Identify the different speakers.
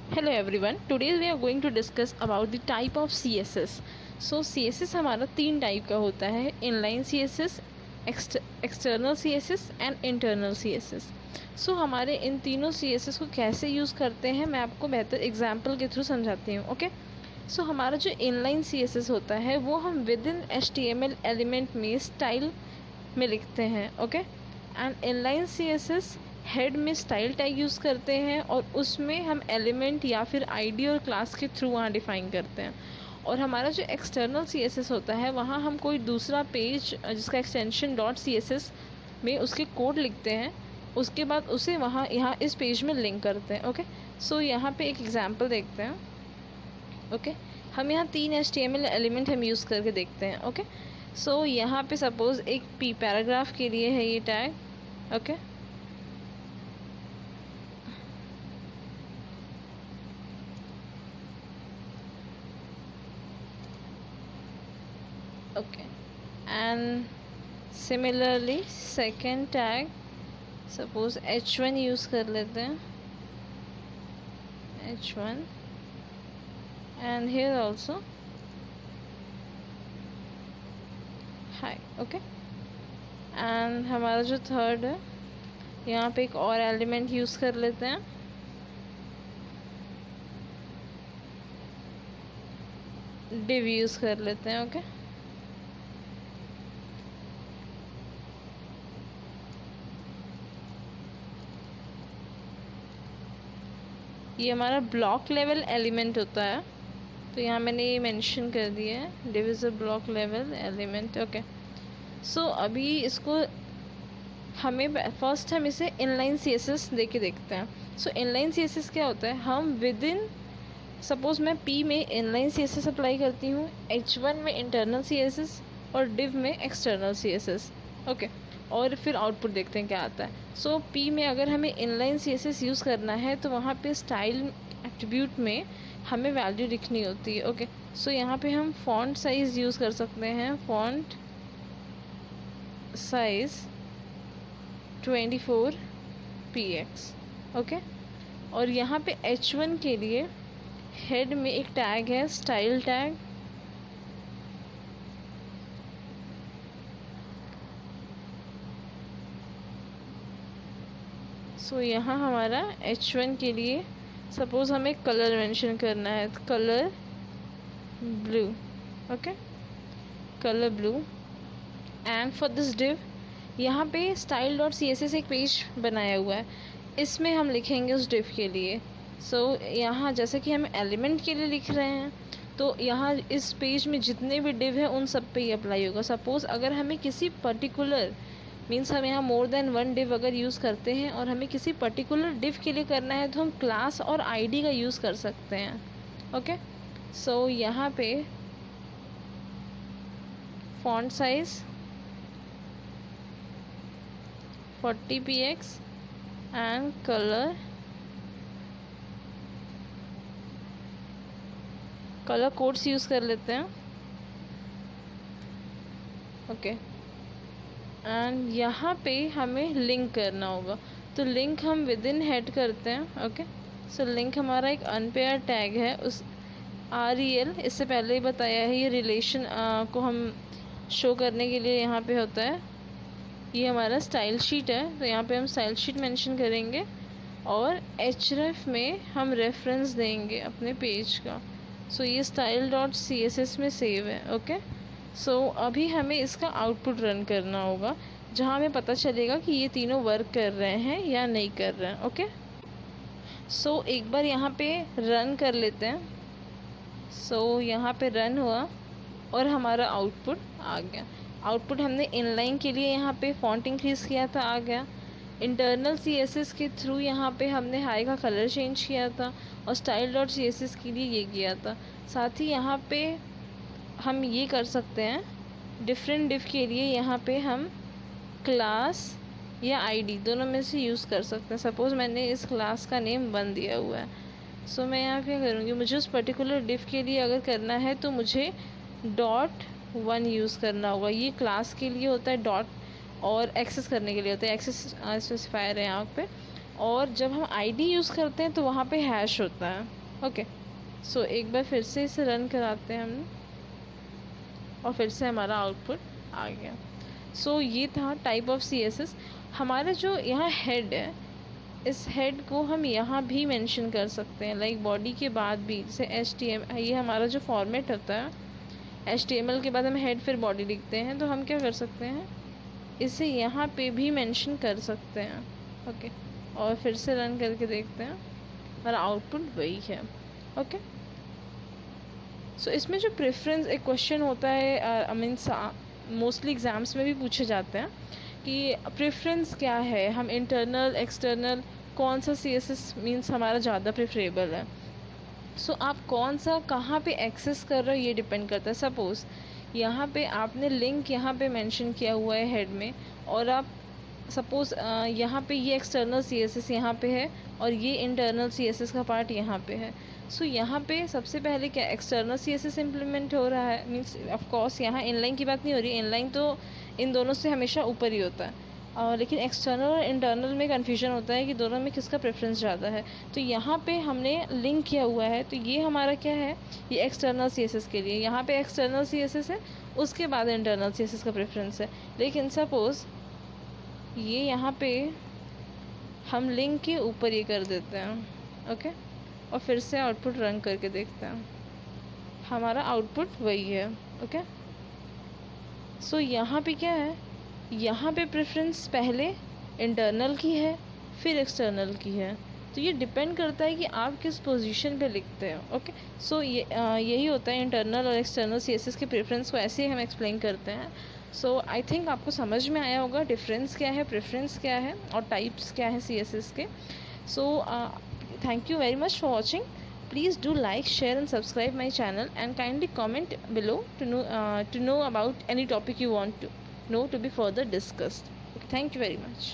Speaker 1: Hello everyone. Today we are going to discuss about the type of CSS. So CSS हमारा तीन type का होता है: inline CSS, external CSS and internal CSS. सो हमारे इन तीनों CSS को कैसे यूज़ करते हैं मैं आपको बेहतर एग्जाम्पल के थ्रू समझाती हूँ. ओके. सो हमारा जो इनलाइन CSS होता है वो हम विद इन HTML एलिमेंट में स्टाइल में लिखते हैं. Okay. And inline CSS head में स्टाइल टैग यूज़ करते हैं और उसमें हम एलिमेंट या फिर आईडी और क्लास के थ्रू वहाँ डिफ़ाइन करते हैं. और हमारा जो एक्सटर्नल CSS होता है वहाँ हम कोई दूसरा पेज जिसका एक्सटेंशन .css में उसके कोड लिखते हैं, उसके बाद उसे वहाँ यहाँ इस पेज में लिंक करते हैं. ओके. सो यहाँ पे एक एग्जांपल देखते हैं. ओके. हम यहाँ 3 HTML एलिमेंट हम यूज़ करके देखते हैं. ओके. सो यहाँ पे सपोज़ एक पैराग्राफ के लिए है ये tag. Okay. Okay, and similarly second tag suppose h1 use कर लेते हैं, h1, and here also hi. Okay. and हमारा जो थर्ड है यहाँ पे एक और एलिमेंट यूज़ कर लेते हैं, div यूज़ कर लेते हैं. ओके. ये हमारा ब्लॉक लेवल एलिमेंट होता है, तो यहाँ मैंने ये मेंशन कर दिया है, div is a block level element. Okay. So अभी इसको हमें फर्स्ट हम इसे इनलाइन CSS दे के देखते हैं. सो इनलाइन CSS क्या होता है, हम विद इन सपोज़ मैं P में इनलाइन CSS अप्लाई करती हूँ, H1 में इंटरनल CSS और div में एक्सटर्नल CSS. ओके. और फिर आउटपुट देखते हैं क्या आता है. सो P में अगर हमें इनलाइन CSS यूज़ करना है तो वहाँ पे स्टाइल एट्रीब्यूट में हमें वैल्यू लिखनी होती है. ओके. सो यहाँ पे हम फॉन्ट साइज़ यूज़ कर सकते हैं, फॉन्ट साइज़ 24 px. ओके. और यहाँ पे H1 के लिए हेड में एक टैग है, स्टाइल टैग. सो यहाँ हमारा H1 के लिए सपोज़ हमें कलर मेंशन करना है, colour blue. Okay. Colour blue. And for this div यहाँ पे style.css एक पेज बनाया हुआ है, इसमें हम लिखेंगे उस div के लिए. सो यहाँ जैसे कि हम एलिमेंट के लिए लिख रहे हैं तो यहाँ इस पेज में जितने भी div है उन सब पे ही अप्लाई होगा. सपोज़ अगर हमें किसी पर्टिकुलर मीन्स हम यहाँ मोर देन वन div अगर यूज़ करते हैं और हमें किसी पर्टिकुलर div के लिए करना है तो हम क्लास और आईडी का यूज़ कर सकते हैं. ओके. सो यहाँ पे font size 40 px and colour codes use कर लेते हैं. ओके. एंड यहाँ पे हमें लिंक करना होगा, तो लिंक हम विद इन हेड करते हैं. ओके. सो लिंक हमारा एक अनपेयर टैग है, उस rel इससे पहले ही बताया है, ये रिलेशन को हम शो करने के लिए यहाँ पे होता है. ये हमारा स्टाइल शीट है, तो यहाँ पे हम स्टाइल शीट मेंशन करेंगे और href में हम रेफरेंस देंगे अपने पेज का. सो ये style.css में सेव है. ओके. सो अभी हमें इसका आउटपुट रन करना होगा जहाँ हमें पता चलेगा कि ये तीनों वर्क कर रहे हैं या नहीं कर रहे हैं. ओके. सो एक बार यहाँ पे रन कर लेते हैं. सो यहाँ पे रन हुआ और हमारा आउटपुट आ गया. आउटपुट हमने इनलाइन के लिए यहाँ पे फॉन्ट इंक्रीज़ किया था, आ गया. इंटरनल CSS के थ्रू यहाँ पे हमने हाई का कलर चेंज किया था और style.css के लिए ये किया था. साथ ही यहाँ पे हम ये कर सकते हैं, डिफरेंट div के लिए यहाँ पे हम क्लास या आईडी दोनों में से यूज़ कर सकते हैं. सपोज़ मैंने इस क्लास का नेम 1 दिया हुआ है. सो मैं यहाँ क्या करूँगी, मुझे उस पर्टिकुलर div के लिए अगर करना है तो मुझे .1 यूज़ करना होगा. ये क्लास के लिए होता है डॉट और एक्सेस करने के लिए होता है, एक्सेस स्पेसिफायर है यहाँ पे. और जब हम आईडी यूज़ करते हैं तो वहाँ पे हैश होता है। ओके, सो एक बार फिर से इसे रन कराते हैं हमने और फिर से हमारा आउटपुट आ गया। सो ये था टाइप ऑफ CSS। हमारा जो यहाँ हेड है, इस हेड को हम यहाँ भी मेंशन कर सकते हैं, लाइक बॉडी के बाद भी, जैसे HTML, ये हमारा जो फॉर्मेट होता है, HTML के बाद हम हेड फिर बॉडी लिखते हैं, तो हम क्या कर सकते हैं, इसे यहाँ पे भी मेंशन कर सकते हैं। ओके, और फिर से रन करके देखते हैं, हमारा आउटपुट वही है। ओके, सो इसमें जो प्रेफरेंस, एक क्वेश्चन होता है, आई मीन मोस्टली एग्ज़ाम्स में भी पूछे जाते हैं कि प्रेफरेंस क्या है, हम इंटरनल एक्सटर्नल कौन सा CSS मीन्स हमारा ज़्यादा प्रेफरेबल है। सो आप कौन सा कहाँ पे एक्सेस कर रहे हो ये डिपेंड करता है। सपोज़ यहाँ पे आपने लिंक यहाँ पे मेंशन किया हुआ है हेड में, और आप सपोज़ यहाँ पे ये एक्सटर्नल CSS यहाँ पे है और ये इंटरनल CSS का पार्ट यहाँ पे है। सो यहाँ पे सबसे पहले क्या एक्सटर्नल CSS इम्प्लीमेंट हो रहा है, मीन्स ऑफ कोर्स यहाँ इनलाइन की बात नहीं हो रही, इनलाइन तो इन दोनों से हमेशा ऊपर ही होता है। लेकिन एक्सटर्नल और इंटरनल में कन्फ्यूजन होता है कि दोनों में किसका प्रेफरेंस ज़्यादा है। तो यहाँ पे हमने लिंक किया हुआ है, तो ये हमारा क्या है, ये एक्सटर्नल CSS के लिए, यहाँ पे एक्सटर्नल CSS है, उसके बाद इंटरनल CSS का प्रेफरेंस है। लेकिन सपोज़ ये यहाँ पे हम लिंक के ऊपर ये कर देते हैं। ओके, और फिर से आउटपुट रन करके देखते हैं, हमारा आउटपुट वही है। ओके, सो यहाँ पे क्या है, यहाँ पे प्रेफरेंस पहले इंटरनल की है फिर एक्सटर्नल की है, तो ये डिपेंड करता है कि आप किस पोजीशन पे लिखते हो। ओके, सो यही होता है इंटरनल और एक्सटर्नल CSS के प्रेफरेंस को ऐसे ही हम एक्सप्लेन करते हैं। सो आई थिंक आपको समझ में आया होगा डिफरेंस क्या है, प्रेफरेंस क्या है और टाइप्स क्या है CSS के। So thank you very much for watching. Please do like, share and subscribe my channel, and kindly comment below to know about any topic you want to know to be further discussed. Okay, thank you very much.